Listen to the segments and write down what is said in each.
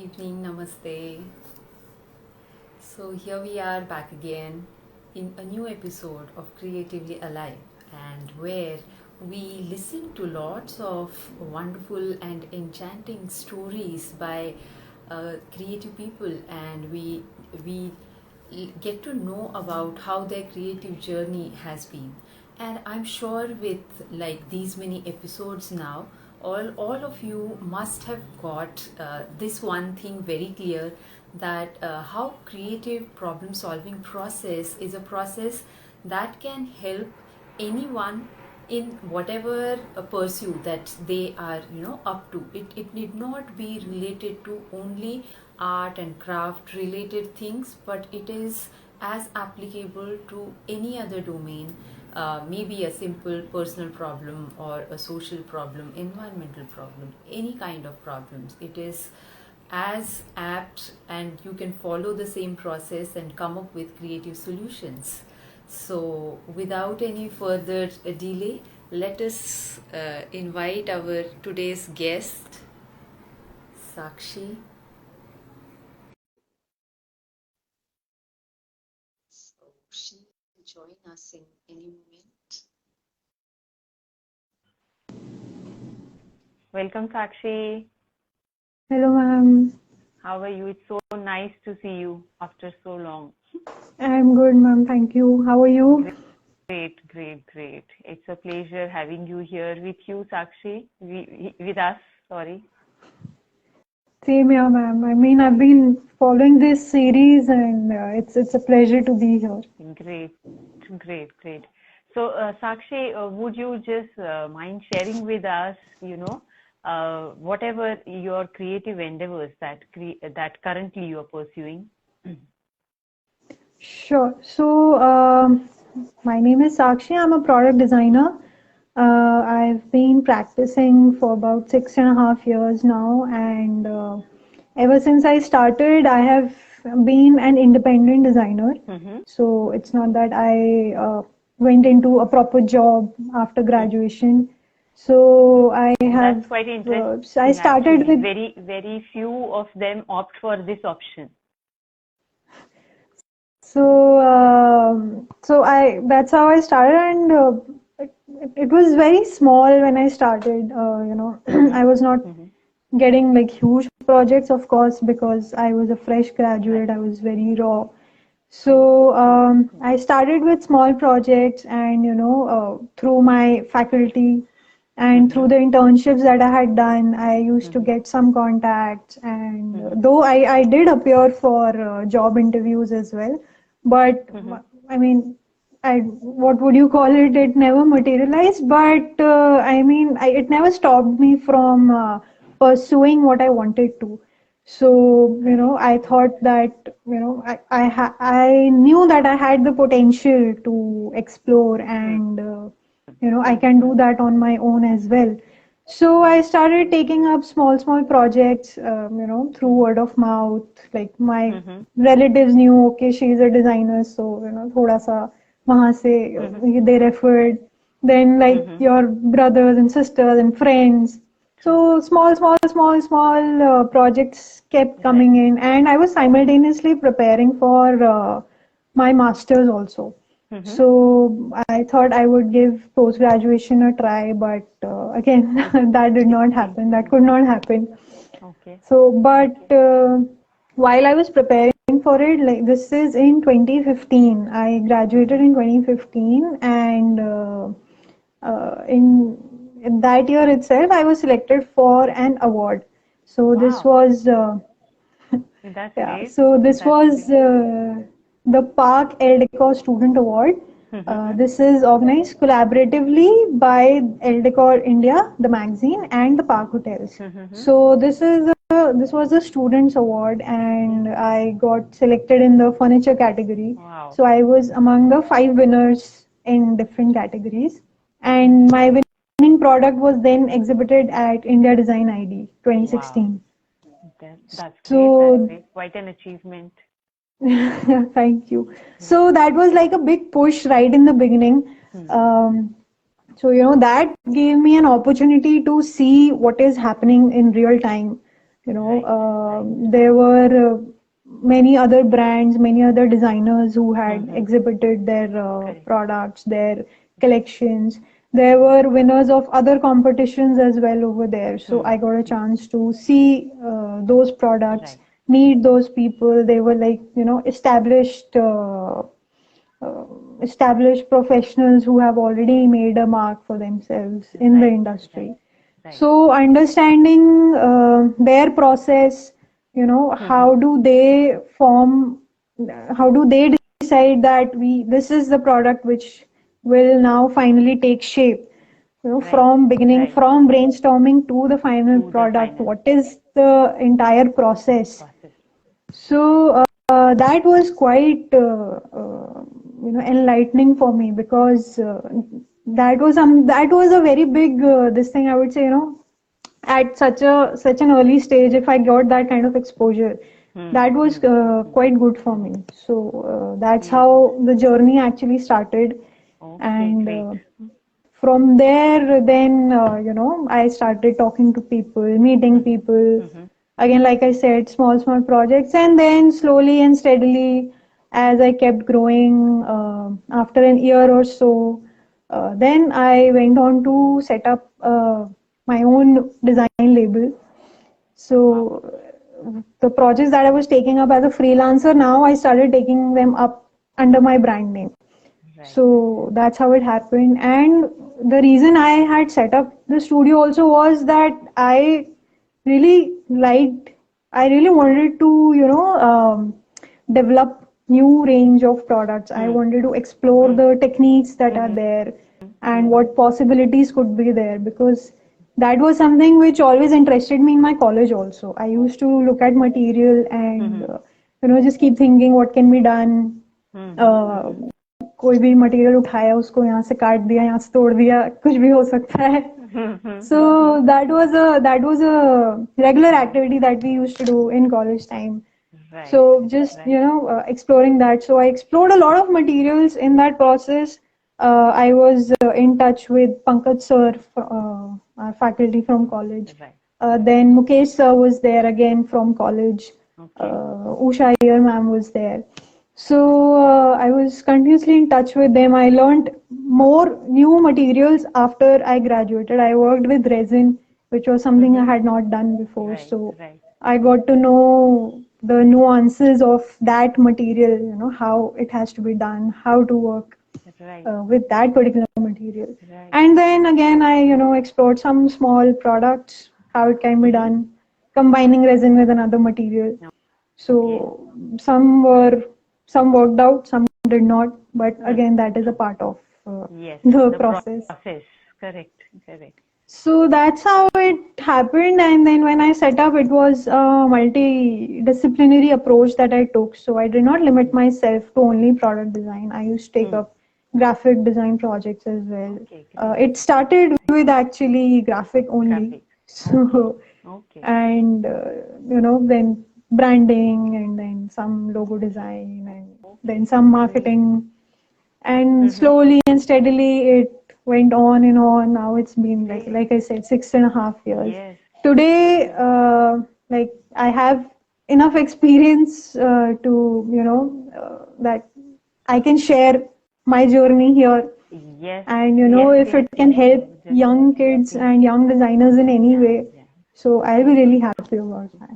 evening, namaste. So, here we are back again in a new episode of Creatively Alive, and where we listen to lots of wonderful and enchanting stories by creative people, and we get to know about how their creative journey has been. And I'm sure with like these many episodes now, all of you must have got this one thing very clear, that how creative problem solving process is a process that can help anyone in whatever pursuit that they are up to. It need not be related to only art and craft related things, but it is as applicable to any other domain, maybe a simple personal problem or a social problem, environmental problem, any kind of problems. It is as apt, and you can follow the same process and come up with creative solutions. So, without any further delay, let us invite our today's guest, Sakshi. So, she will join us in any moment. Welcome, Sakshi. Hello, ma'am. How are you? It's so nice to see you after so long. I'm good, ma'am. Thank you. How are you? Great, great, great. It's a pleasure having you here with you, Sakshi. With us, sorry. Same here, ma'am. I mean, I've been following this series, and it's a pleasure to be here. Great, great, great. So, Sakshi, would you just mind sharing with us, whatever your creative endeavors that currently you are pursuing? Sure. So, my name is Sakshi. I'm a product designer. I've been practicing for about 6.5 years now, and ever since I started, I have been an independent designer. So it's not that I went into a proper job after graduation. So I have. That's quite interesting. I started Actually. with Very few of them opt for this option. So, that's how I started, and it was very small when I started. I was not getting like huge projects, of course, because I was a fresh graduate. I was very raw. So I started with small projects, and through my faculty and through the internships that I had done, I used to get some contacts. And though I did appear for job interviews as well, but I mean, what would you call it? It never materialized, but it never stopped me from pursuing what I wanted to. So, I thought that, I knew that I had the potential to explore, and, I can do that on my own as well. So I started taking up small projects, through word of mouth. Like my relatives knew, okay, she's a designer, so, thoda sa wahan se they referred. Then like your brothers and sisters and friends. So small projects kept coming in, and I was simultaneously preparing for my master's also. So I thought I would give post graduation a try, but again, that did not happen. That could not happen. Okay. So, but while I was preparing for it, like this is in 2015. I graduated in 2015, and in that year itself, I was selected for an award. So this Wow. was That's yeah. great. So this That's was the Park El Decor Student Award. This is organized collaboratively by El Decor India, the magazine, and the Park Hotels. So this was the Students Award, and I got selected in the furniture category. Wow. So I was among the 5 winners in different categories, and my winning product was then exhibited at India Design ID 2016. That's great. So That's great. Quite an achievement. thank you. So that was like a big push right in the beginning. So that gave me an opportunity to see what is happening in real time. There were many other brands, many other designers who had exhibited their Correct. products, their collections. There were winners of other competitions as well over there. So I got a chance to see those products, Right. meet those people. They were like, uh, established professionals who have already made a mark for themselves in the Right. industry. Right. So understanding their process, how do they form, how do they decide that this is the product which will now finally take shape, Right. from beginning, Right. from brainstorming to the final To the product, final what is the entire process. process. So that was quite enlightening for me, because that was a very big this thing, I would say, at such an early stage. If I got that kind of exposure, that was quite good for me. So that's Yes. how the journey actually started. Okay, And great. from there, then I started talking to people, meeting people. Again, like I said, small projects, and then slowly and steadily, as I kept growing, after an year or so, then I went on to set up my own design label. Wow. So the projects that I was taking up as a freelancer, now I started taking them up under my brand name. Right. So that's how it happened. And the reason I had set up the studio also was that really liked, I really wanted to, develop new range of products. I wanted to explore the techniques that are there and what possibilities could be there, because that was something which always interested me in my college also. I used to look at material and, just keep thinking what can be done. Uh, कोई भी material उठाया, उसको यहाँ से काट दिया, यहाँ से तोड़ दिया, कुछ भी हो सकता है. So that was a regular activity that we used to do in college time. So Right. just Right. exploring that. So I explored a lot of materials in that process. I was in touch with Pankaj sir, our faculty from college. Right. Then Mukesh sir was there again from college. Okay. Usha Iyer ma'am was there. So I was continuously in touch with them. I learned more new materials after I graduated. I worked with resin, which was something I had not done before. Right. So Right. I got to know the nuances of that material, how it has to be done, how to work Right. with that particular material. Right. And then again, I, explored some small products, how it can be done, combining resin with another material. Okay. So some worked out, some did not, but again, that is a part of Yes. the The process. process. Correct. Correct. So that's how it happened. And then when I set up, it was a multidisciplinary approach that I took. So I did not limit myself to only product design. I used to take up graphic design projects as well. Okay. Great. It started with actually graphic only. Graphic. Okay. So, Okay. and then branding, and then some logo design, and then Okay. some Great. marketing. And slowly and steadily it went on and on. Now it's been Great. like I said, 6.5 years. Yes. Today, like I have enough experience to that I can share my journey here. Yes. And Yes. if Yes. it can help young Definitely. kids and young designers in any Yeah. way, Yeah. so I'll be really happy about that.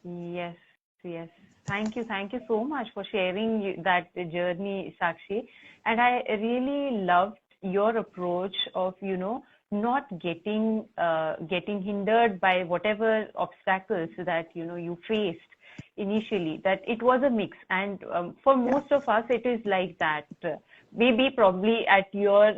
Yes, yes. Thank you. Thank you so much for sharing that journey, Sakshi. And I really loved your approach of, not getting hindered by whatever obstacles that, you faced initially, that it was a mix. And for most of us, it is like that. Maybe probably at your,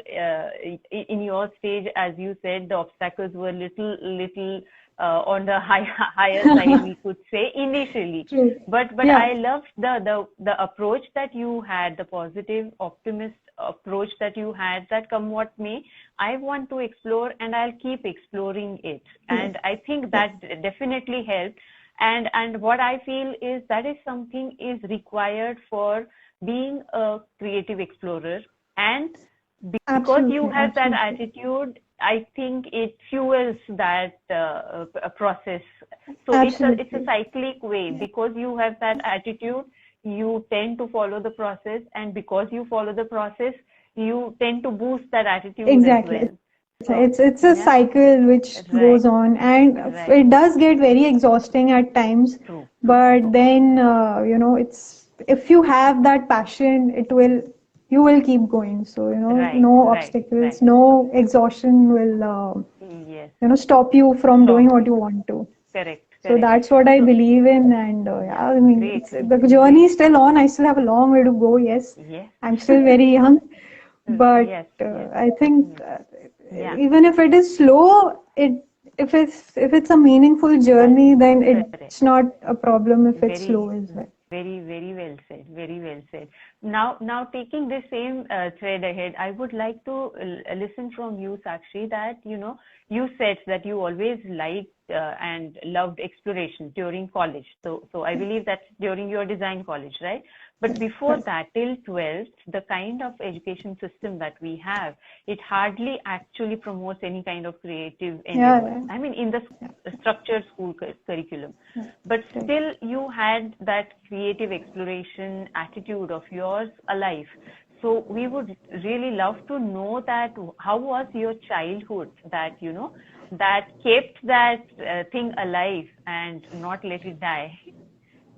in your stage, as you said, the obstacles were little on the higher side, we could say initially. True. But Yeah. I loved the approach that you had, the positive, optimist approach that you had, that come what may, I want to explore and I'll keep exploring it. And I think that definitely helped. And what I feel is that is something is required for being a creative explorer. And because you Absolutely. have that Absolutely. attitude, I think it fuels that process. So it's a Absolutely. cyclic way. Because you have that attitude, you tend to follow the process, and because you follow the process, you tend to boost that attitude as Exactly. well. So It's a yeah, cycle which right, goes on, and right, it does get very exhausting at times. true, true, But true. then, it's if you have that passion, you will keep going. So, Right, no right, obstacles, right. no exhaustion will, Yes, stop you from doing stop what you. you want to. Correct, So correct. that's what I So believe in, and yeah, yeah, I mean, great, the great. journey is still on. I still have a long way to go. Yes, Yes, I'm still very young, but yes, yes, I think, yes. Yeah, even if it is slow, if it's a meaningful journey, then correct. it's not a problem if it's Very, slow as well. very well said. Very well said. Now taking this same thread ahead, I would like to listen from you, Sakshi, that you said that you always liked and loved exploration during college. So I believe that's during your design college, right? But before Right. that, till 12th, the kind of education system that we have, it hardly actually promotes any kind of creative Yeah, endeavors. I mean, in the yeah, structured school curriculum. yeah. But Right. still, you had that creative exploration attitude of yours alive. So we would really love to know that how was your childhood that, that kept that thing alive and not let it die.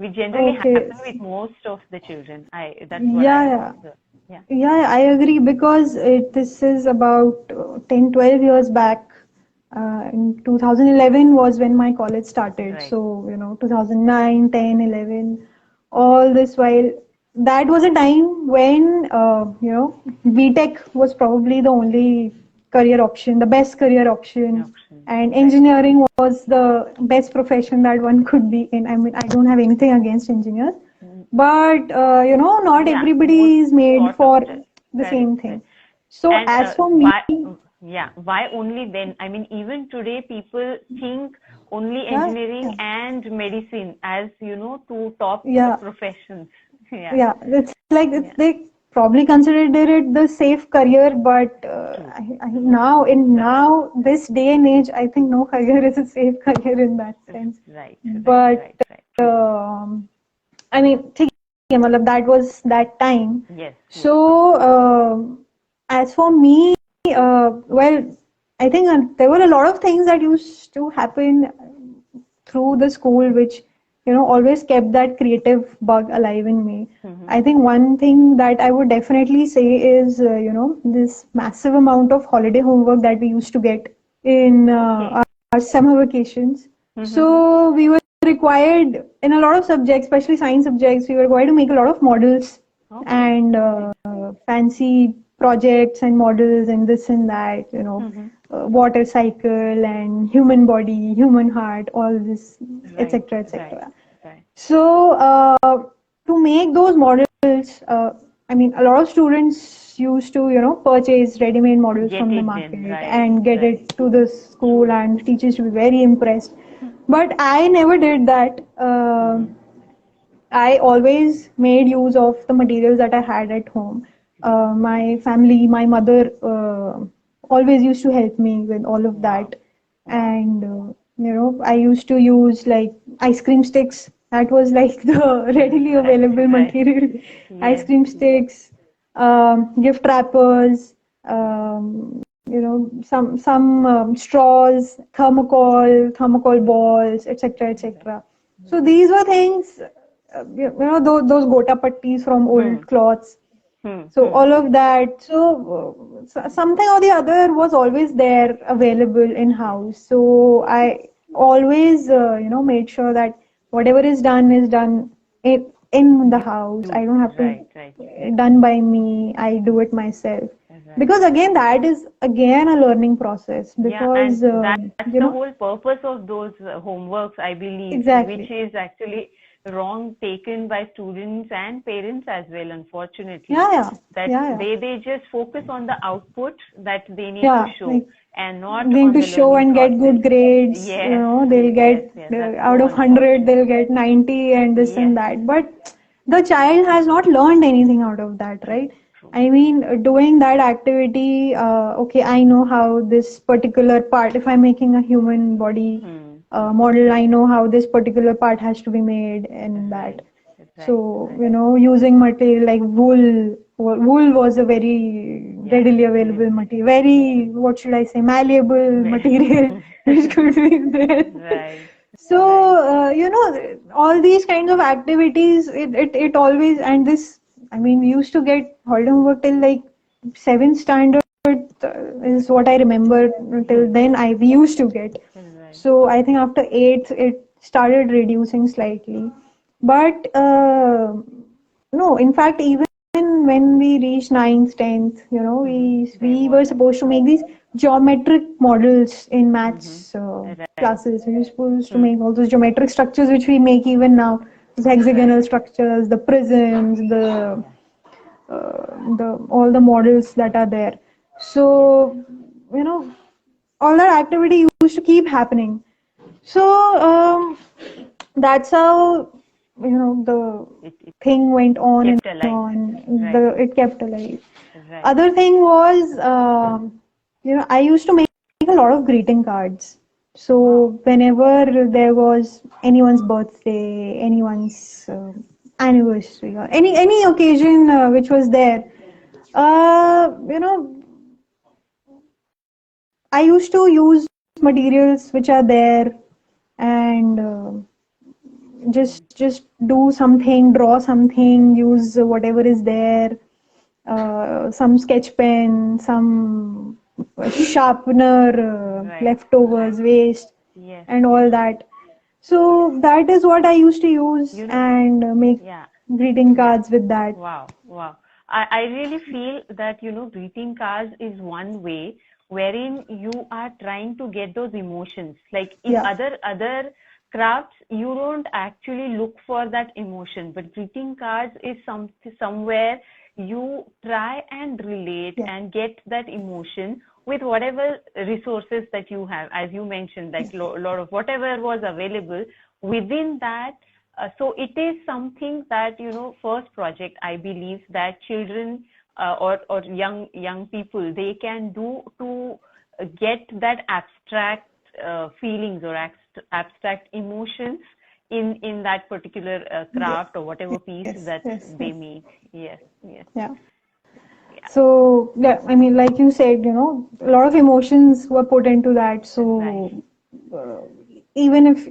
Which generally Okay. happen with most of the children. That's what I Yeah, have yeah. observed. Yeah. Yeah, I agree because this is about 10, 12 years back. In 2011 was when my college started. Right. So, 2009, 10, 11, all this while. That was a time when, BTech was probably the only career option, the best career option. Option. And Right. engineering was the best profession that one could be in. I mean, I don't have anything against engineers, Mm, but not yeah. Most everybody is made sort of for the correct. same thing. Correct. So And as for me, why? Yeah. Why only then? I mean, even today, people think only yeah, engineering yeah, and medicine as two top yeah, professions. Yeah. yeah. It's like Yeah. they probably considered it the safe career, but True. now this day and age, I think no career is a safe career in that sense. Right. Right. But Right. Right. True. I mean, ठीक है, मतलब that was that time. Yes. Yes. So, as for me, well, I think there were a lot of things that used to happen through the school, which always kept that creative bug alive in me. Mm-hmm. I think one thing that I would definitely say is, this massive amount of holiday homework that we used to get in Okay. our summer vacations. Mm-hmm. So we were required in a lot of subjects, especially science subjects, we were required to make a lot of models Okay. and fancy projects and models and this and that, Mm-hmm. water cycle and human body, human heart, all this, Right. etc., Right. etc. Right. So, to make those models, I mean, a lot of students used to, purchase ready-made models Get from the it then. market Right. and get Right. it to the school, and teachers to be very impressed. Hmm. But I never did that. Mm-hmm. I always made use of the materials that I had at home. My family, my mother, always used to help me with all of Wow. that. Wow. And, I used to use like ice cream sticks. That was like the readily Right. available Right. material. Ice Yes. cream sticks, gift wrappers, some straws, thermocol balls, etc., Right. etc. So these were things, those gota pattis from Hmm. old cloths. Hmm. So Hmm. all of that. So, something or the other was always there available in house. So I always, made sure that whatever is done in the You house. do. I don't have to Right. Right. done by me. I do it myself. Right. Because again, that is again a learning process Yeah, and because, that's the whole purpose of those homeworks, I believe, which exactly. is actually wrong taken by students and parents as well, Yeah, unfortunately. yeah, That yeah, yeah. they just focus on the output that they need to Yeah, show like and not going on to the show learning and get process. good grades, Yes, they'll yes, get yes. That's out so of 100, unfortunate. they'll get 90 and this Yes, and that. But the child has not learned anything out of that, true, right? I mean, doing that activity, okay, I know how this particular part, if I'm making a human body model, I know how this particular part has to be made and that. So, using material like wool, wool was a very readily available material, very, what should I say, malleable material which could be there. So, all these kinds of activities, it always, and this, I mean, we used to get holiday homework till like 7th standard is what I remember. Till then, we used to get. So, I think after 8th, it started reducing slightly. But, no, in fact, even when we reached 9th, 10th, we were supposed to make these geometric models in maths classes. We were supposed to make all those geometric structures which we make even now, the hexagonal structures, the prisms, the all the models that are there. So, all that activity used to keep happening. So, that's how, the thing went on and on. It kept alive. Other thing was, I used to make a lot of greeting cards. So whenever there was anyone's birthday, anyone's anniversary, or any occasion which was there, I used to use materials which are there and just do something, draw something, use whatever is there, some sketch pen, some sharpener, leftovers, waste, and all that. So that is what I used to use and make greeting cards with that. Wow. I really feel that, greeting cards is one way wherein you are trying to get those emotions. Like in other crafts, you don't actually look for that emotion, but greeting cards is somewhere you try and relate and get that emotion with whatever resources that you have, as you mentioned, like lot of whatever was available within that. So it is something that, first project, I believe that children or young people, they can do to get that abstract feelings or abstract emotions in that particular craft or whatever piece that they make. Yes. Yeah. So, yeah, I mean, like you said, a lot of emotions were put into that. So, even if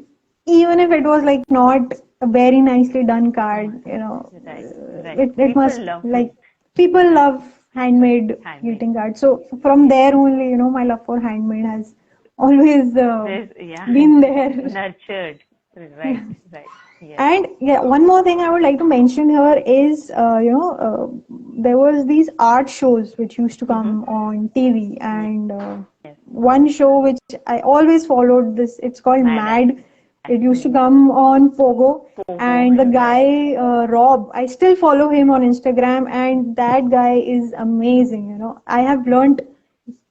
it was like not a very nicely done card, it must, like, people love handmade greeting cards. So from there only, my love for handmade has always been there. Nurtured. Right. Yes. And one more thing I would like to mention here is, there was these art shows which used to come on TV, and one show which I always followed this. It's called Mad. It used to come on Pogo, and the guy Rob, I still follow him on Instagram, and that guy is amazing. I have learned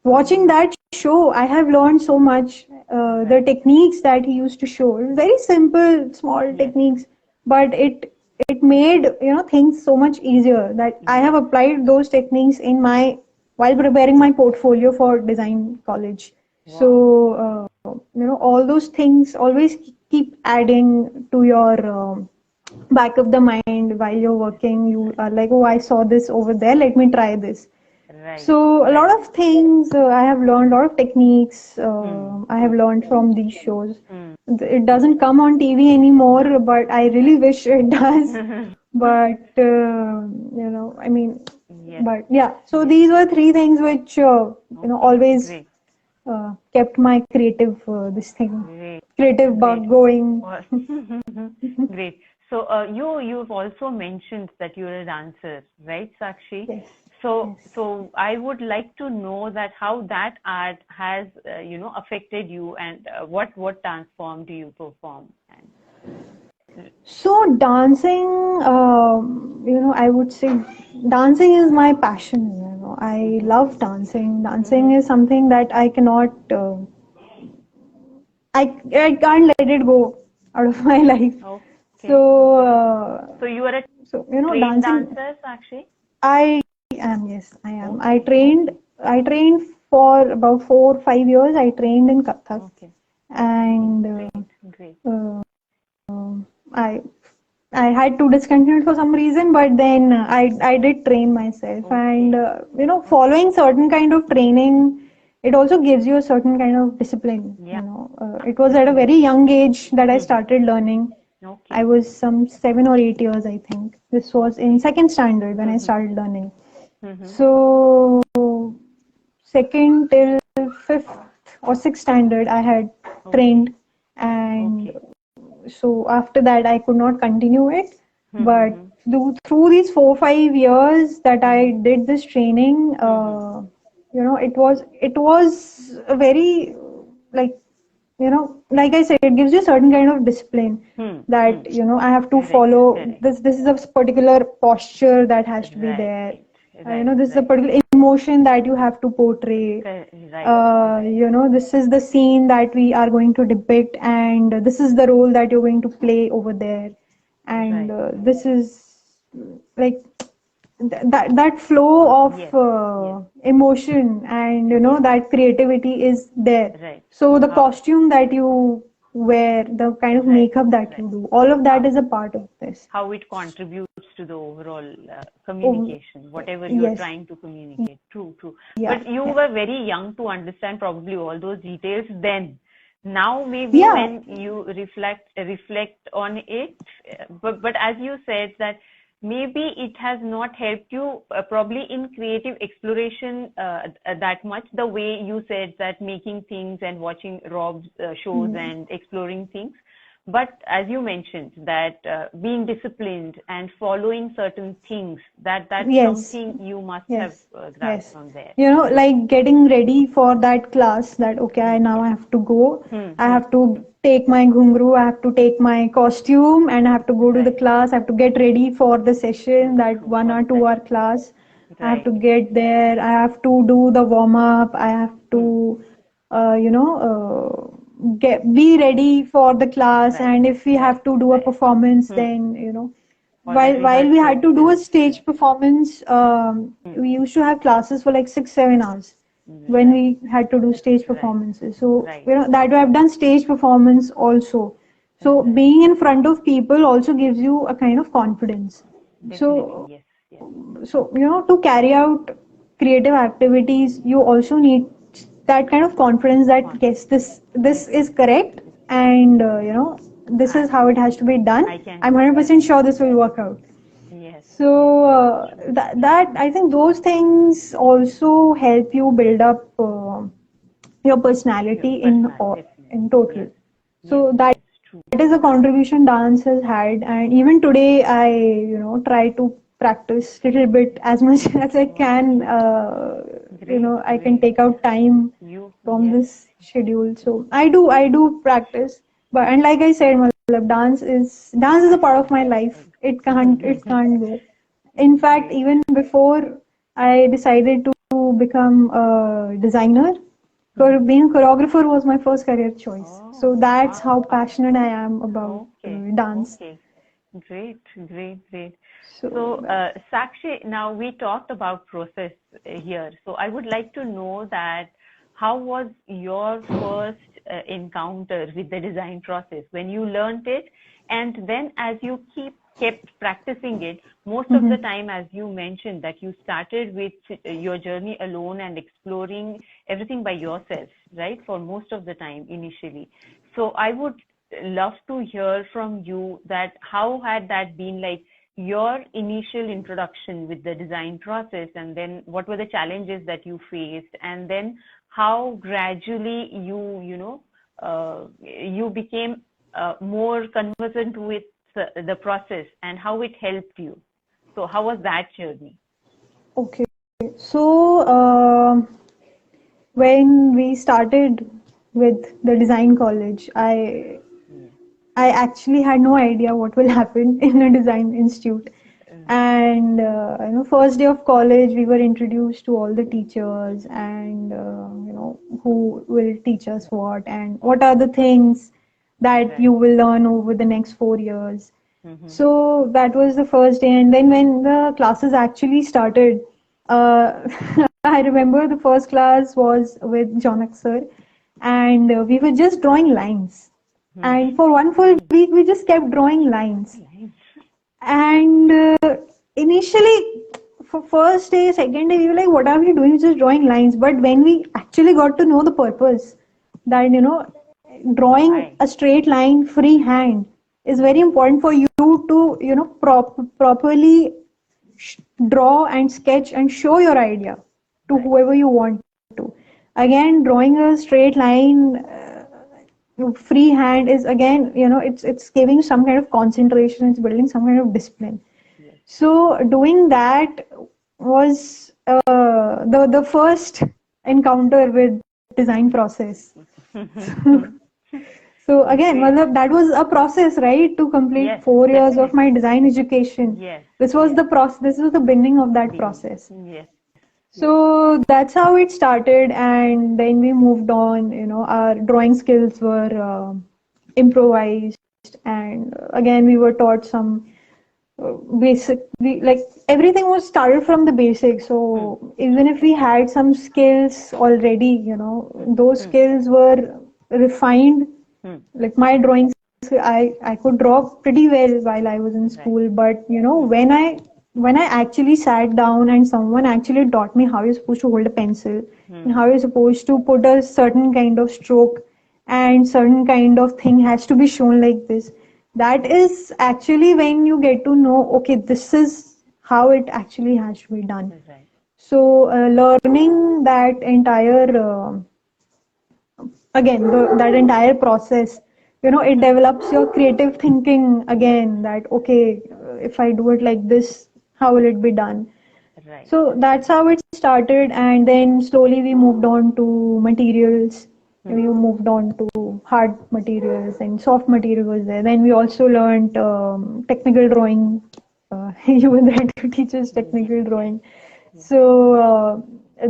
watching that show. I have learned so much. The techniques that he used to show, very simple, small techniques, but it made things so much easier that I have applied those techniques in while preparing my portfolio for design college. So all those things always keep adding to your back of the mind while you're working. You are like, oh, I saw this over there, let me try this. So a lot of things I have learned, a lot of techniques I have learned from these shows. It doesn't come on TV anymore, but I really wish it does. But I mean, but yeah. So these were three things which always kept my creative creative bug going. Great. So you've also mentioned that you're a dancer, right, Sakshi? Yes. So I would like to know that how that art has affected you, and what dance form do you perform? So dancing, I would say dancing is my passion. I love dancing. Dancing is something that I cannot, I can't let it go out of my life. Okay. So So you are a trained dancer, Sakshi? I am. Yes, I am. Okay. I trained for about 4 or 5 years. I trained in Kathak, Okay. Okay. and Great. Great. uh, I I had to discontinue it for some reason, but then I did train myself, and Okay. Okay. following certain kind of training, it also gives you a certain kind of discipline. Yeah. It was at a very Definitely. young age that I started learning. I Okay. was some 7 or 8 years, I think. This was in Okay. second standard when I Mm-hmm. started learning. Mm-hmm. So second till fifth or sixth standard, I had Okay. trained, and Okay. so after that I could not continue it. But Mm-hmm. through these 4 or 5 years that I Mm-hmm. did this training, Mm-hmm. it was a very, like, like I said, it gives you a certain kind of discipline, Hmm. Hmm. that I have to Correct. follow Correct. this is a particular posture that has to be Right. there. Right. This is a Right. particular emotion that you have to portray. Right. Right. This is the scene that we are going to depict, and this is the role that you're going to play over there, and Right. this is, like, that flow of Yes. Yes. emotion, and Yes. that creativity is there. Right. So the How? costume that you wear, the kind of Right. makeup that Right. you do, all of that How? is a part of this. How it contributes to the overall Oh, communication, whatever you're yes, trying to communicate. True, true. yeah, But you yeah, were very young to understand probably all those details then. Now maybe yeah. when you reflect on it, but as you said that maybe it has not helped you probably in creative exploration that much, the way you said that making things and watching Rob's shows Mm. and exploring things. But as you mentioned, that being disciplined and following certain things, that's Yes, something you must have yes, grasped yes. from there. Like getting ready for that class, that okay, now I have to go. Hmm, I hmm, have to take my ghungru, I have to take my costume, and I have to go to the right. class. I have to get ready for the session, True, that true. 1 or 2 hour class. I have to Right. get there. I have to do the warm up. I have Hmm, to, get be ready for the class. right, And if we right, have to do a right. performance, Hmm. then All the while we had to do a rehearsals. stage performance, Hmm. we used to have classes for like 6 7 hours when Right, we had to do stage right, performances. So right, that way I've done stage performance also. So right. being in front of people also gives you a kind of confidence. Definitely, So yes, yes. to carry out creative activities, you also need that kind of confidence that yes, Confidence. this is Definitely. correct, and this I, is how it has to be done. I can, I'm 100% sure this will work out. yes, yes. So that I think those things also help you build up your Your personality personality, in definitely. total. Yes, yes, So that yes, true. is a contribution dance has had, and even today I try to practice little bit as much as I can. Wow. Great, I can great. take out time from Yes, this schedule. So I do practice, but and like I said, matlab, dance is a part of my life. It can't go. In fact, great. even before I decided to become a designer, Mhm. being a choreographer was my first career choice. So Oh, that's wow. how passionate I am about Okay, dance. okay. Great, great, great. So So, Sakshi, now we talked about process here. So I would like to know that how was your first encounter with the design process when you learned it, and then as you kept practicing it, most of the mhm. time, as you mentioned, that you started with your journey alone and exploring everything by yourself, right? For most of the time initially. So I would love to hear from you that how had that been, like your initial introduction with the design process, and then what were the challenges that you faced, and then how gradually you became more conversant with the process and how it helped you. So how was that journey? Okay. So when we started with the design college, Yeah. I actually had no idea what will happen in a design institute. And first day of college, we were introduced to all the teachers, and who will teach us what, and what are the things that Right. you will learn over the next 4 years. Mm-hmm. So that was the first day, and then when the classes actually started, uh, I remember the first class was with Jonak sir, and we were just drawing lines. And for one full week, we just kept drawing lines. Nice. And initially, for first day, second day, we were like, what are we doing? Just drawing lines. But when we actually got to know the purpose, that, drawing Why? a straight line freehand is very important for you to, properly draw and sketch and show your idea to Right. whoever you want to. Again, drawing a straight line freehand is again, it's giving some kind of concentration, it's building some kind of discipline. Yes. So doing that was the first encounter with design process. So again, Great. that was a process, right? To complete Yes, 4 years of my definitely. design education. Yes, This was yes. the process. This was the beginning of that Being. process. Yes, yes. So that's how it started, and then we moved on. Our drawing skills were improvised, and again, we were taught some basic. Like everything was started from the basics. Hmm. So even if we had some skills already, those Hmm. skills were refined. Hmm. Like my drawings, I could draw pretty well while I was in Right. school, but Hmm. when I actually sat down and someone actually taught me how you're supposed to hold a pencil and Hmm. how you're supposed to put a certain kind of stroke and certain kind of thing has to be shown like this, that is actually when you get to know, okay, this is how it actually has to be done. Right. So learning that entire again that entire process, it develops your creative thinking again, that okay, if I do it like this, how will it be done? Right. So that's how it started, and then slowly we moved on to materials. Hmm. We moved on to hard materials, and soft material was there. Then we also learned technical drawing. You were there to teach us Yes, technical yes, drawing. yes. So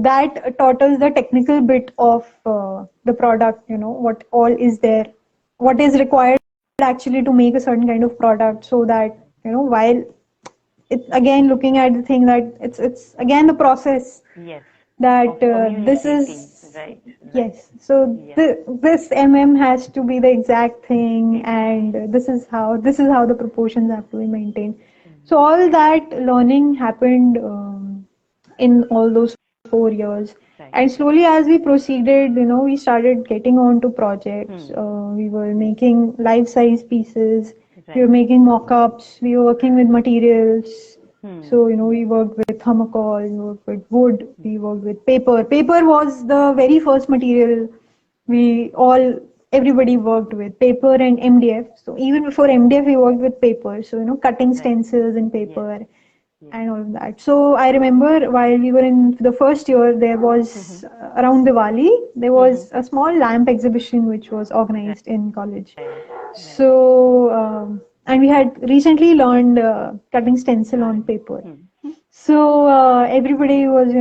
that taught us the technical bit of the product, what all is there, what is required actually to make a certain kind of product, so that, while it's again looking at the thing that it's again the process, Yes. Of that this communicating. is Right, right. yes, so Yeah. this has to be the exact thing, and this is how the proportions have to be maintained. So all that learning happened in all those 4 years, Right. and slowly as we proceeded, we started getting on to projects. Hmm. We were making life size pieces, we were Right. making mock-ups, we were working with materials. Hmm. So, we worked with thermocol, we worked with wood, we worked with paper. Paper was the very first material everybody worked with, paper and MDF. So even before MDF, we worked with paper. So, cutting Right. stencils in Yes. paper Yes. and all of that. So I remember while we were in the first year, there Mm-hmm. was around Diwali, there Mm-hmm. was a small lamp exhibition which was Right. organized in college. Right. So, and we had recently learned cutting stencil on paper. Hmm. So everybody was,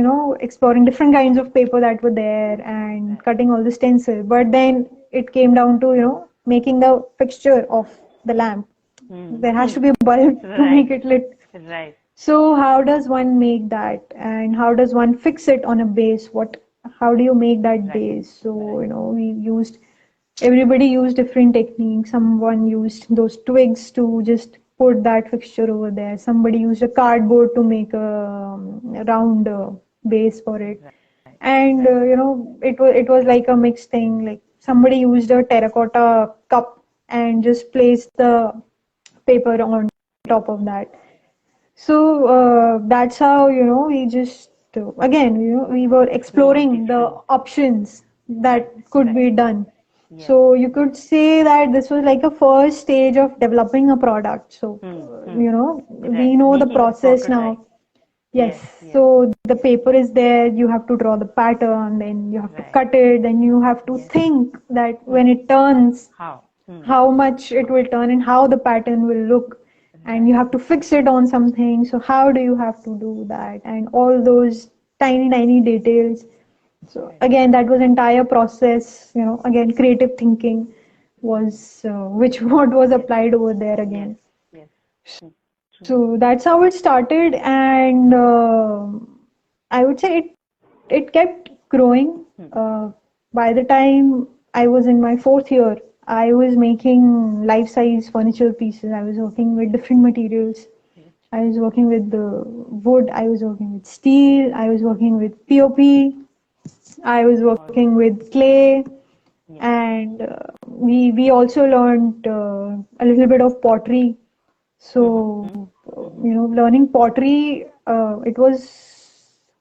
exploring different kinds of paper that were there and Right. cutting all the stencil. But then it came down to, making the fixture of the lamp. Hmm. There has to be a bulb to Right. make it lit. Right. So how does one make that, and how does one fix it on a base? How do you make that Right. base? So, Right. everybody used different techniques. Someone used those twigs to just put that fixture over there. Somebody used a cardboard to make a round base for it. Right. And, Right. it was like a mixed thing. Like somebody used a terracotta cup and just placed the paper on top of that. So that's how, we just, again, we were Explored exploring the different. options Right. that could Right. be done. Yes. So you could say that this was like a first stage of developing a product. So, Hmm. Hmm. we Right. know the Making a process prototype. now. Yes. Yes. Yes. So the paper is there, you have to draw the pattern, then you have to Right. cut it, then you have to Yes. think that Hmm. when it turns, How? Hmm. how much it will turn and how the pattern will look, and Right. you have to fix it on something. So how do you have to do that, and all those tiny tiny details. So Right. again, that was entire process, again creative thinking was which what was Yes. applied over there Yes. again. Yes. Hmm. True. So that's how it started, and I would say it kept growing. By the time I was in my fourth year, I was making life-size furniture pieces. I was working with different materials. I was working with the wood. I was working with steel. I was working with POP. I was working with clay, Yeah. and we also learned a little bit of pottery. So, learning pottery, it was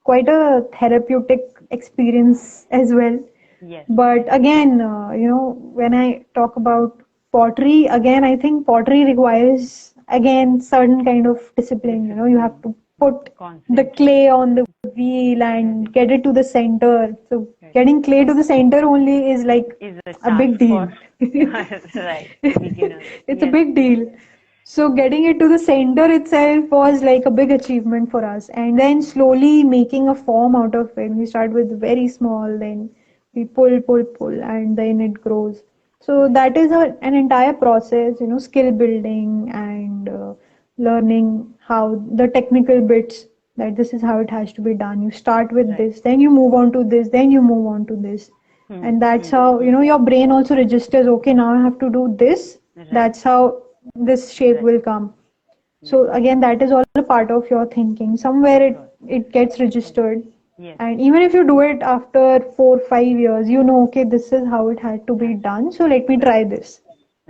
quite a therapeutic experience as well. Yes. But again, when I talk about pottery, again, I think pottery requires, again, certain kind of discipline. You have Discipline. to put the clay Concentration. on the wheel and Correct. get it to the center. So Correct. getting clay to the center only is like Is a a task big deal. for right beginners. It's a Yes. big deal. So getting it to the center itself was like a big achievement for us. And then slowly making a form out of it. We start with very small, then we pull, and then it grows. So Right. that is an entire process, skill building and learning how the technical bits, that this is how it has to be done. You start with Right. this, then you move on to this, then you move on to this. Hmm. And that's Hmm. how, Hmm. your brain also registers, okay, now I have to do this. Right. That's how this shape Right. will come. Yes. So again, that is all a part of your thinking. Somewhere Sure. it gets registered. Yes. And even if you do it after 4 5 years, okay, this is how it had to be Has done. So let me right. try this.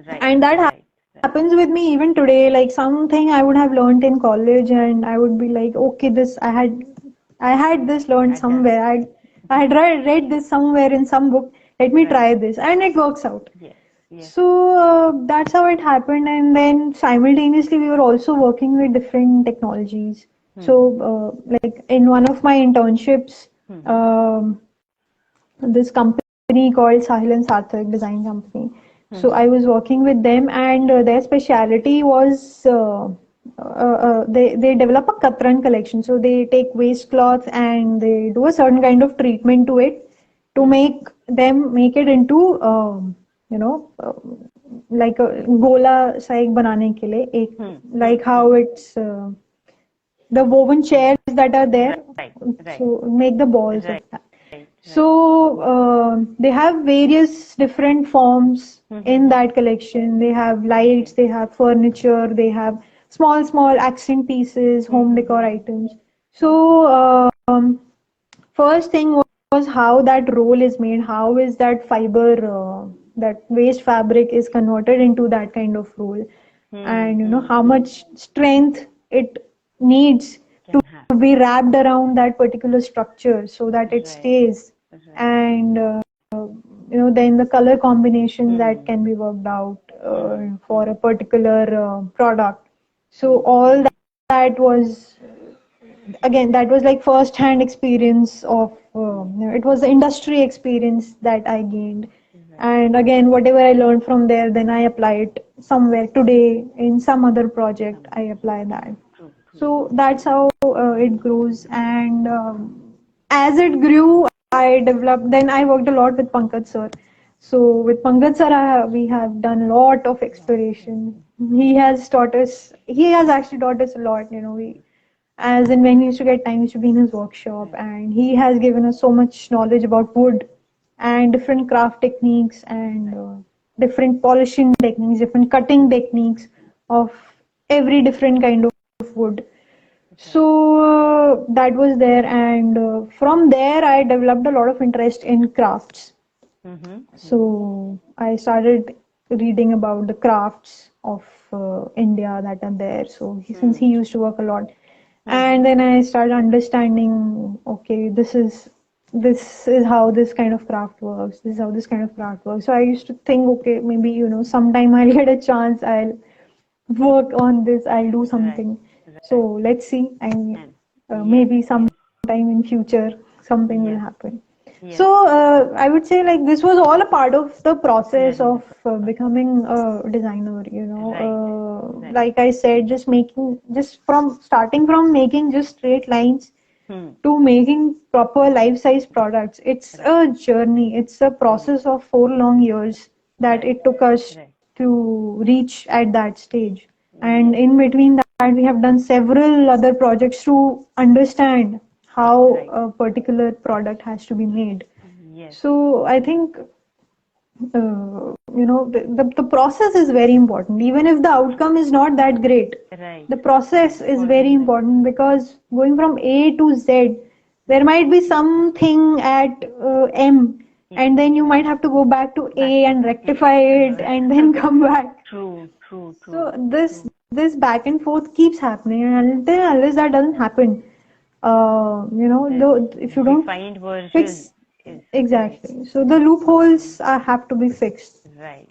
Right. And that Right. Right. happens with me even today. Like something I would have learned in college, and I would be like, okay, this I had this learned Had done. somewhere. I had read this somewhere in some book. Let me Right. try this, and it works out. Yes. Yes. So that's how it happened, and then simultaneously we were also working with different technologies. So Hmm. like in one of my internships, Hmm. um, this company called Sahil and Sarthak Design Company. So Hmm. I was working with them, and their speciality was they develop a katran collection. So they take waste cloth and they do a certain kind of treatment to it to Hmm. make it into you know uh, like a gola सा एक बनाने के लिए एक Hmm. Hmm. like how Hmm. it's the woven chairs that are there, Right. Right. so make the balls of Right. that. Right. So they have various different forms in Hmm. that collection. They have lights, Okay. they have furniture, they have small accent pieces, home decor Hmm. items. Okay. So first thing was how that roll is made. How is that fiber, that waste fabric is converted into that kind of roll, Hmm. and Hmm. how Hmm. much strength it needs Can have. to be wrapped around that particular structure so that it Right. stays. Right. And then the color combinations that Hmm. can be worked out Hmm. for Hmm. a particular product. So Hmm. all Hmm. that was, again, that was like first hand experience of Hmm. it was the industry experience that I gained. Right. And again, whatever I learned from there, then I apply it somewhere today in some other project. I Somewhere. apply that. True. True. So that's how it grows. And as it grew, I developed. Then I worked a lot with Pankaj sir. So with Pankaj sir, we have done a lot of exploration. He has taught us. He has actually taught us a lot. We, as in when we used to get time, we used to be in his workshop, Right. and he has given us so much knowledge about wood and different craft techniques and Right. different polishing techniques, different cutting techniques of every different kind of wood. So Right. that was there, and from there I developed a lot of interest in crafts. Mhm. Mhm. So I started reading about the crafts of India that are there. So since he Hmm. used to work a lot, and Mhm. then I started understanding. Okay, this is how this kind of craft works. This is how this kind of craft works. So I used to think, okay, maybe sometime I'll get a chance. I'll work on this. I'll do Right. something. So Right. let's see. And And yes. maybe Yes. sometime in future something will Yes. happen. Yes. So I would say like this was all a part of the process Learning the of process. becoming a designer. Right. Right. Like I said, just from starting from making just straight lines Hmm. to making proper life-size products. It's Right. a journey. It's a Hmm. process of 4 long years that Right. it took us Right. to reach at that stage. And Yes. in between that, we have done several other projects to understand how Right. a particular product has to be made. Yes. So I think the process is very important. Even if the outcome is not that great, Right. the process Right. is very Following that. important, because going from A to Z, there might be something at M, and then you might have to go back to Back A to and A. rectify it and then come back. True, true, true, So this true. this back and forth keeps happening, and unless that doesn't happen, The though if you don't refined version fix is correct. exactly, so the loopholes have to be fixed. Right,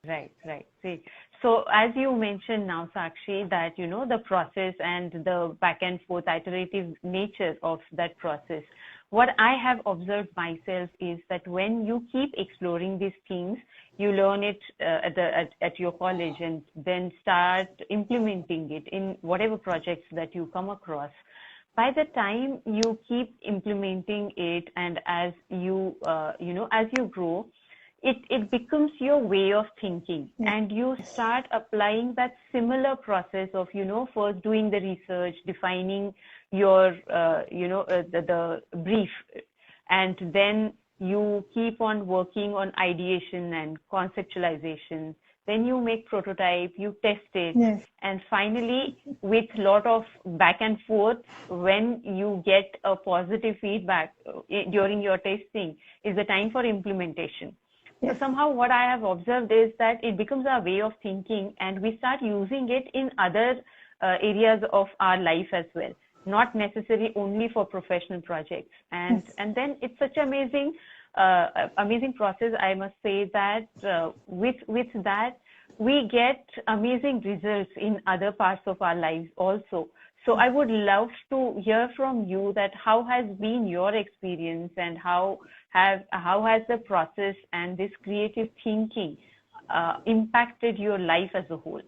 right, right. See, so as you mentioned now, Sakshi, that the process and the back and forth iterative nature of that process. What I have observed myself is that when you keep exploring these things, you learn it at your college and then start implementing it in whatever projects that you come across. By the time you keep implementing it, and as as you grow, it becomes your way of thinking, and you start applying that similar process of first doing the research, defining your the brief, and then you keep on working on ideation and conceptualization. Then you make prototype, you test it, Yes, and finally, with lot of back and forth, when you get a positive feedback during your testing, is the time for implementation. So yes, somehow what I have observed is that it becomes our way of thinking, and we start using it in other areas of our life as well, not necessarily only for professional projects. And yes. then it's such amazing amazing process. I must say that with that we get amazing results in other parts of our lives also. So I would love to hear from you that how has been your experience, and how has the process and this creative thinking impacted your life as a whole?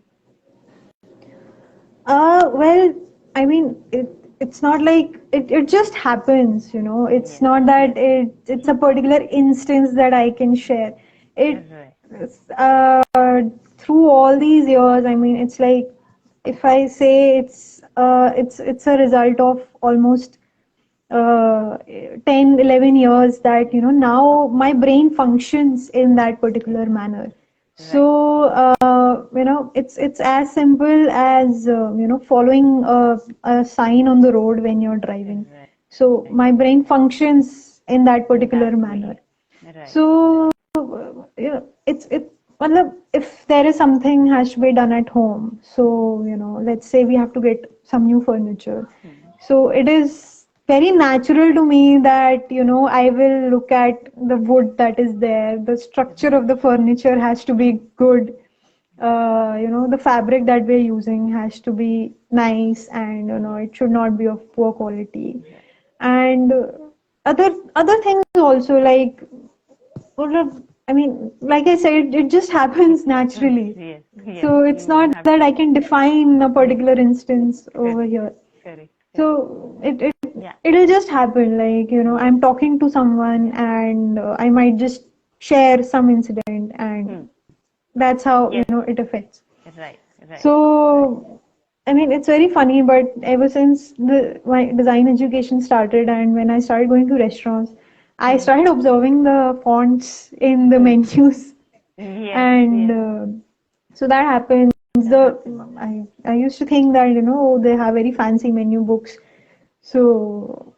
Well, I mean, it's not like it just happens, you know. It's Yes, not that yes. it's a particular instance that I can share. It Right, uh, through all these years, I mean, it's like, if I say it's a result of almost 10, 11 years, that now my brain functions in that particular manner. So right, it's as simple as following a sign on the road when you're driving. right, So right. my brain functions in that In particular that manner. way. Right, So matlab, if there is something has to be done at home, so let's say we have to get some new furniture. hmm. So it is very natural to me that I will look at the wood that is there. The structure Right, of the furniture has to be good. The fabric that we're using has to be nice, and yes, it should not be of poor quality. right. And other things also, like, well, I mean, like I said, it just It happens happens. naturally. Yes, yes. So it's You don't not have that to. I can define a Yes, particular instance over correct, here. correct, correct. So Yeah, it'll just happen. Like, yes, I'm talking to someone, and I might just share some incident, and hmm. that's how Yes, it affects. right, right, right. So, I mean, it's very funny, but ever since my design education started, and when I started going to restaurants, I Hmm. started observing the fonts in the Hmm. menus, Yes, and yes. so that happens. That happens. I used to think that oh, they have very fancy menu books. So,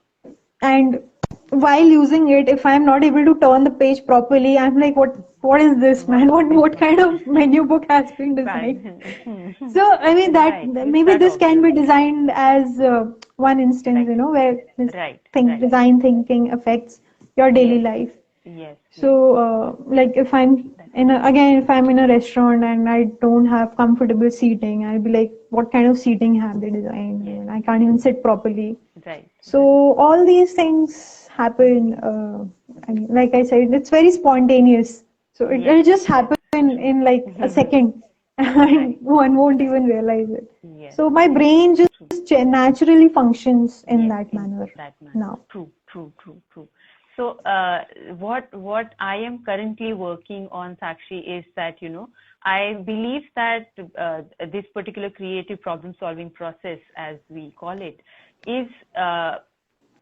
and while using it, if I'm not able to turn the page properly, I'm like, what is this, What man? is this What one? kind of menu book has been designed? So I mean that Right. You maybe start this can be observing. designed as one instance, Right, where this right, thing right. design thinking affects your daily Yes, life. yes, yes. So like, if I'm That, if I'm in a restaurant and I don't have comfortable seating, I'll be like, what kind of seating have they designed? I yes, mean, I can't yes. even sit properly. Right, right. So all these things happen. I mean, like I said, it's very spontaneous. So Yes, it'll just yes. happen in like a second, and Right, one won't right. even realize it. Yes, So my yes. brain just True. naturally functions in Yes, that in manner that manner. now. True, true, true, true. So, what I am currently working on, Sakshi, is that I believe that this particular creative problem-solving process, as we call it, is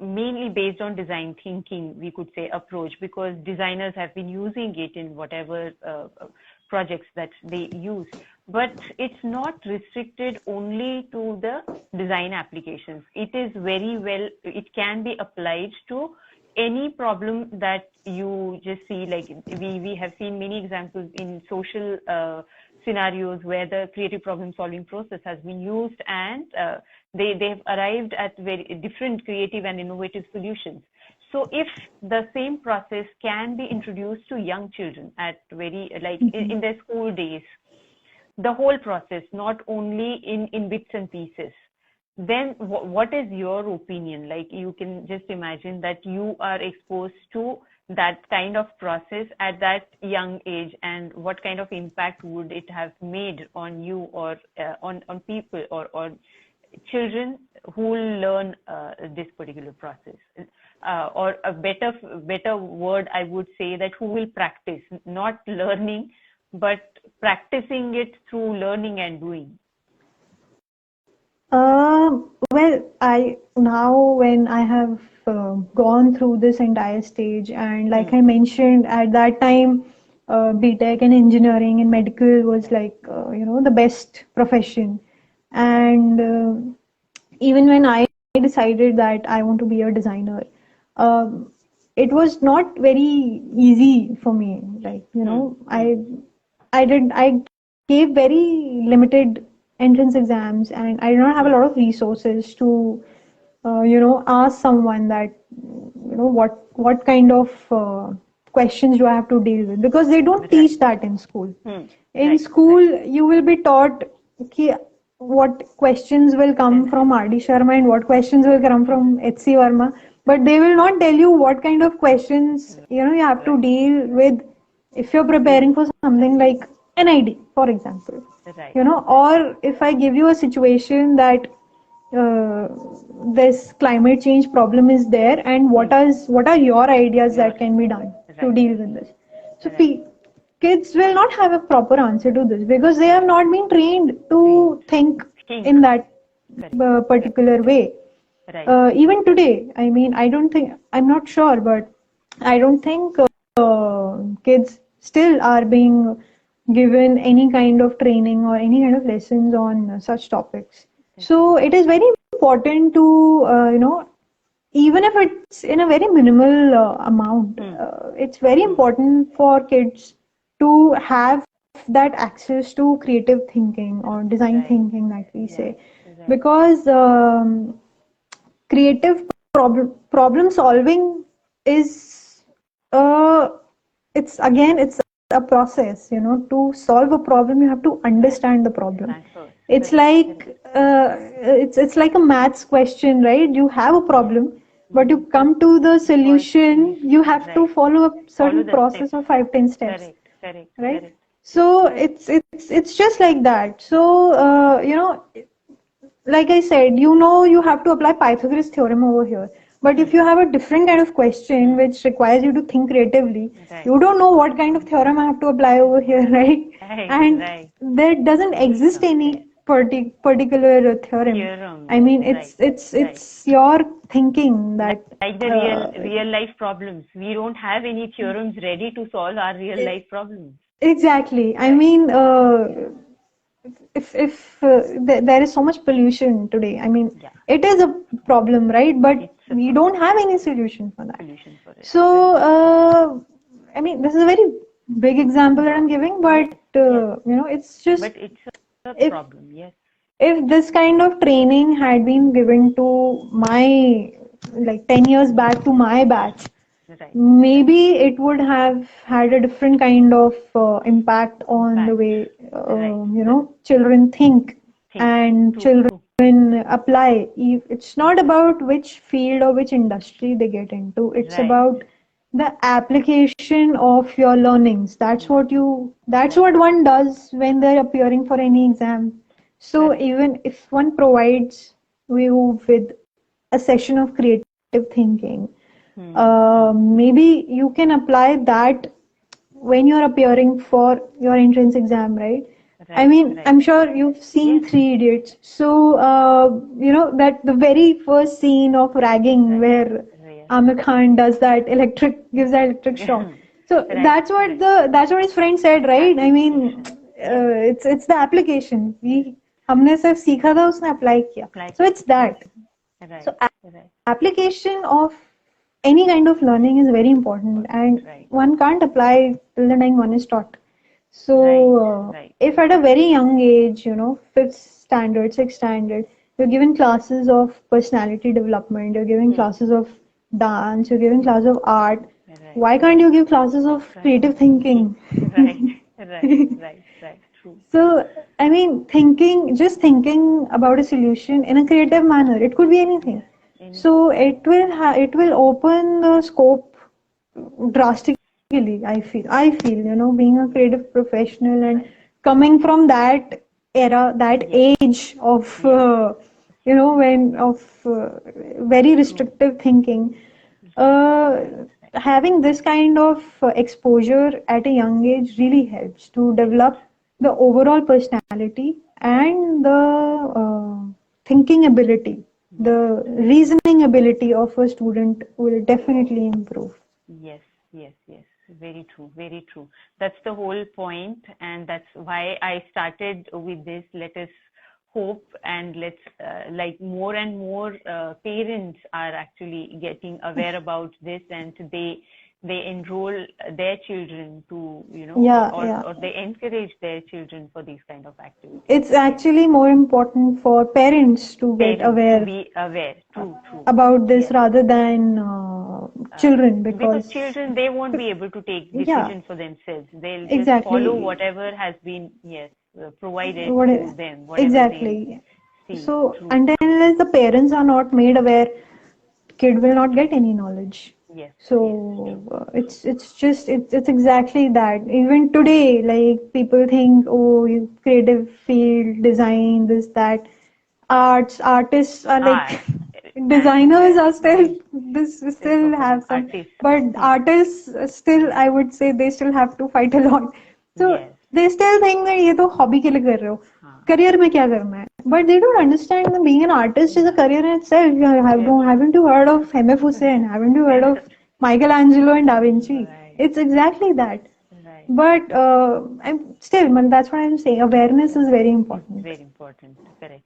mainly based on design thinking, we could say, approach, because designers have been using it in whatever projects that they use. But it's not restricted only to the design applications. It is very well, it can be applied to any problem that you just see. Like we have seen many examples in social scenarios where the creative problem solving process has been used, and they've arrived at very different creative and innovative solutions. So if the same process can be introduced to young children at very, like in their school days, the whole process, not only in bits and pieces, then what is your opinion? Like, you can just imagine that you are exposed to that kind of process at that young age, and what kind of impact would it have made on you, or on people, or children who will learn this particular process, or a better word, I would say, that who will practice, not learning, but practicing it through learning and doing. Well, I now when I have gone through this entire stage, and like I mentioned at that time, BTech and engineering and medical was like the best profession, and even when I decided that I want to be a designer, it was not very easy for me. Like I gave very limited entrance exams, and I did not have a lot of resources to ask someone that what kind of questions do I have to deal with, because they don't teach that in school. In school, you will be taught what questions will come from R.D. Sharma and what questions will come from H.C. Verma, but they will not tell you what kind of questions you have to deal with if you're preparing for something like NID, for example. Or if I give you a situation that this climate change problem is there, and what are your ideas that can be done to deal with this. So kids will not have a proper answer to this, because they have not been trained to think in that particular way. Even today, I mean, I'm not sure, but I don't think kids still are being given any kind of training or any kind of lessons on such topics. So it is very important to, even if it's in a very minimal amount, it's very important for kids to have that access to creative thinking or design thinking that we say, because creative problem solving is it's a process. To solve a problem, you have to understand the problem. It's like it's like a maths question, right? You have a problem, but you come to the solution, you have to follow a certain process of 5-10 steps, right? So it's just like that. So like I said, you have to apply Pythagoras theorem over here. But if you have a different kind of question which requires you to think creatively, you don't know what kind of theorem I have to apply over here, right? And there doesn't exist any particular theorem. I mean, it's your thinking that like the real life problems. We don't have any theorems ready to solve our real life problems. Exactly. I mean, if there is so much pollution today, I mean, it is a problem, right? But we don't have any solution for that. So I mean, this is a very big example that I'm giving, but it's just, but it's a problem. Yes. If this kind of training had been given to my, like 10 years back, to my batch, maybe it would have had a different kind of impact on the way children think and children apply. It's not about which field or which industry they get into. It's about the application of your learnings. That's what one does when they're appearing for any exam. So even if one provides you with a session of creative thinking, maybe you can apply that when you're appearing for your entrance exam, right? I mean, I'm sure you've seen Three Idiots. So, that the very first scene of ragging where Amir Khan gives that electric shock. So that's what his friend said, right? I mean, it's the application. हमने सिर्फ सीखा था, उसने apply किया. So it's that. So application of any kind of learning is very important, and one can't apply till the time one is taught. So, if at a very young age, fifth standard, sixth standard, you're given classes of personality development, you're giving classes of dance, you're giving classes of art, why can't you give classes of creative thinking? True. So, I mean, just thinking about a solution in a creative manner, it could be anything. So it will open the scope drastically. I feel, being a creative professional and coming from that era, that age of, very restrictive thinking, uh, having this kind of exposure at a young age really helps to develop the overall personality and the thinking ability, the reasoning ability of a student will definitely improve. Yes. Very true, very true. That's the whole point, and that's why I started with this. Let us hope, and let's more and more parents are actually getting aware about this, and they enroll their children to, or they encourage their children for these kind of activities. It's actually more important for parents to get aware, to be aware, true, about this rather than children, because children, they won't be able to take decisions for themselves. They'll just follow whatever has been provided to them. Exactly. So until the parents are not made aware, kid will not get any knowledge. So it's exactly that. Even today, like people think, oh, creative field, design, this, that. Artists are like designers are still have some, but artists still, I would say, they still have to fight a lot. So they still think that ये तो hobby के लिए कर रहे हो, career में क्या करना है? But they don't understand that being an artist is a career in itself. Haven't you heard of M.F. Hussain? Haven't you heard of Michelangelo and Da Vinci? It's exactly that. But I'm still, that's what I'm saying. Awareness is very important. Very important. Correct.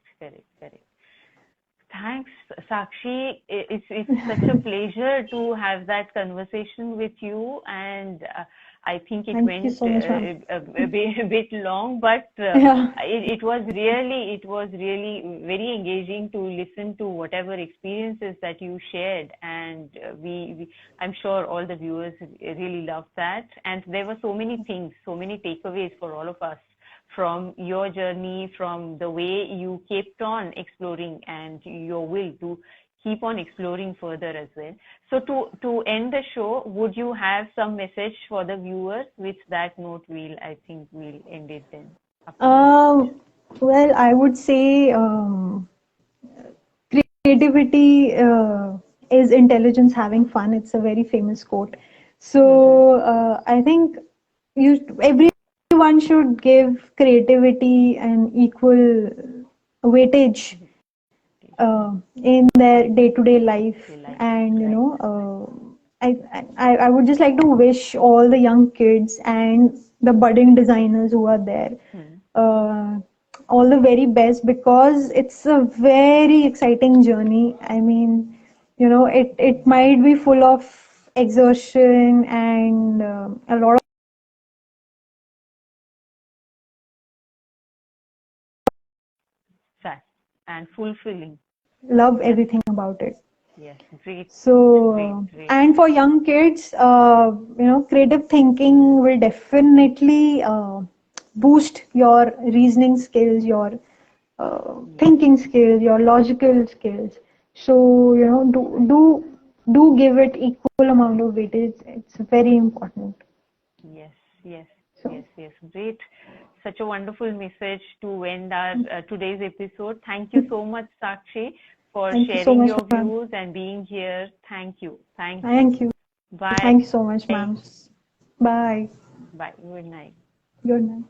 Thanks, Sakshi. It's such a pleasure to have that conversation with you, and I think it went so much, a bit long, but it was really very engaging to listen to whatever experiences that you shared, and I'm sure all the viewers really loved that, and there were so many things, so many takeaways for all of us from your journey, from the way you kept on exploring and your will to keep on exploring further as well. So to end the show, would you have some message for the viewers? With that note, I think we'll end it then. Well, I would say creativity is intelligence having fun. It's a very famous quote. So I think everyone should give creativity an equal weightage in their day-to-day life, and I would just like to wish all the young kids and the budding designers who are there all the very best, because it's a very exciting journey. I mean, it might be full of exertion and a lot of and fulfilling. Love everything about it. Yes, great. So, great. And for young kids, creative thinking will definitely boost your reasoning skills, your thinking skills, your logical skills. So, do give it equal amount of weightage. It's very important. Yes. Great. Such a wonderful message to end our today's episode. Thank you so much, Sakshi, for sharing your views and being here. Thank you. Thank you. Bye. Thank you so much, ma'am. Bye. Bye. Good night. Good night.